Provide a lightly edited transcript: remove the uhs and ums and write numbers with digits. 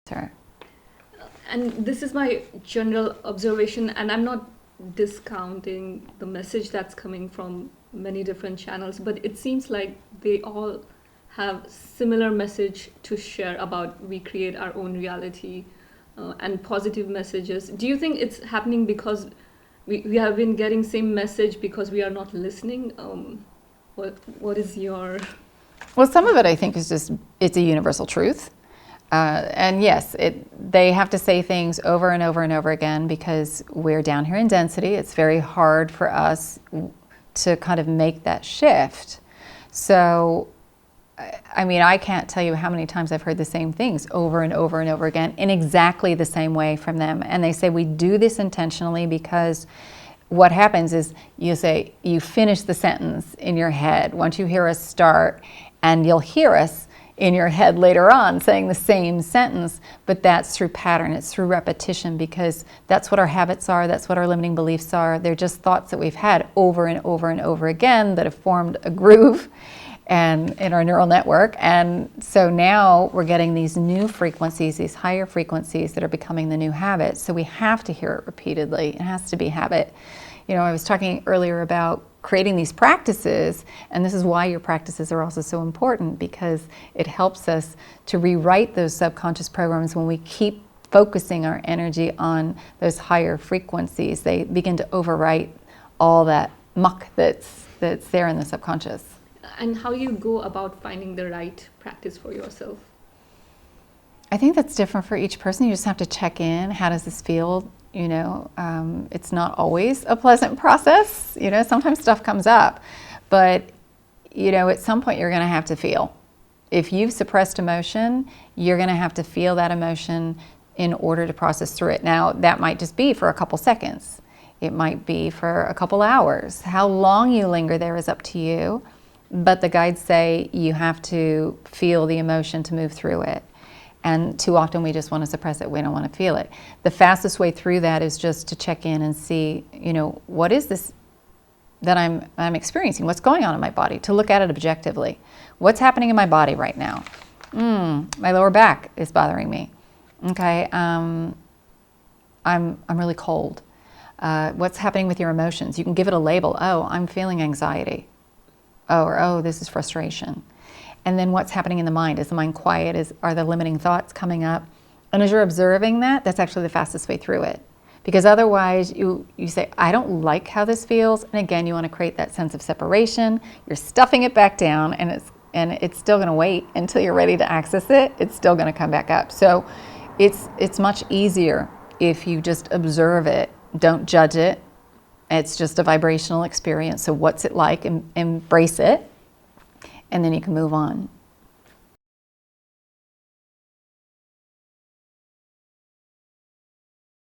Sure. And this is my general observation, and I'm not discounting the message that's coming from many different channels, but it seems like they all have similar message to share about we create our own reality, and positive messages. Do you think it's happening because we have been getting same message because we are not listening? What is your... Well, some of it I think is just, it's a universal truth. And yes, they have to say things over and over and over again because we're down here in density. It's very hard for us to kind of make that shift. So, I mean, I can't tell you how many times I've heard the same things over and over and over again in exactly the same way from them. And they say, we do this intentionally because what happens is you finish the sentence in your head once you hear us start, and you'll hear us in your head later on saying the same sentence, but that's through pattern, it's through repetition, because that's what our habits are, that's what our limiting beliefs are. They're just thoughts that we've had over and over and over again that have formed a groove and in our neural network. And so now we're getting these new frequencies, these higher frequencies that are becoming the new habits. So we have to hear it repeatedly. It has to be habit. You know, I was talking earlier about creating these practices, and this is why your practices are also so important, because it helps us to rewrite those subconscious programs. When we keep focusing our energy on those higher frequencies, they begin to overwrite all that muck that's there in the subconscious. And how you go about finding the right practice for yourself? I think that's different for each person. You just have to check in. How does this feel? You know, it's not always a pleasant process. You know, sometimes stuff comes up, but you know, at some point you're going to have to feel. If you've suppressed emotion, you're going to have to feel that emotion in order to process through it. Now, that might just be for a couple seconds. It might be for a couple hours. How long you linger there is up to you, but the guides say you have to feel the emotion to move through it. And too often we just want to suppress it. We don't want to feel it. The fastest way through that is just to check in and see, you know, what is this that I'm experiencing? What's going on in my body? To look at it objectively. What's happening in my body right now? My lower back is bothering me. Okay, I'm really cold. What's happening with your emotions? You can give it a label. Oh, I'm feeling anxiety. Oh, this is frustration. And then what's happening in the mind? Is the mind quiet? Are the limiting thoughts coming up? And as you're observing that, that's actually the fastest way through it. Because otherwise you say, I don't like how this feels. And again, you want to create that sense of separation. You're stuffing it back down, and it's still going to wait until you're ready to access it. It's still going to come back up. So it's much easier if you just observe it. Don't judge it. It's just a vibrational experience. So what's it like? Embrace it. And then you can move on.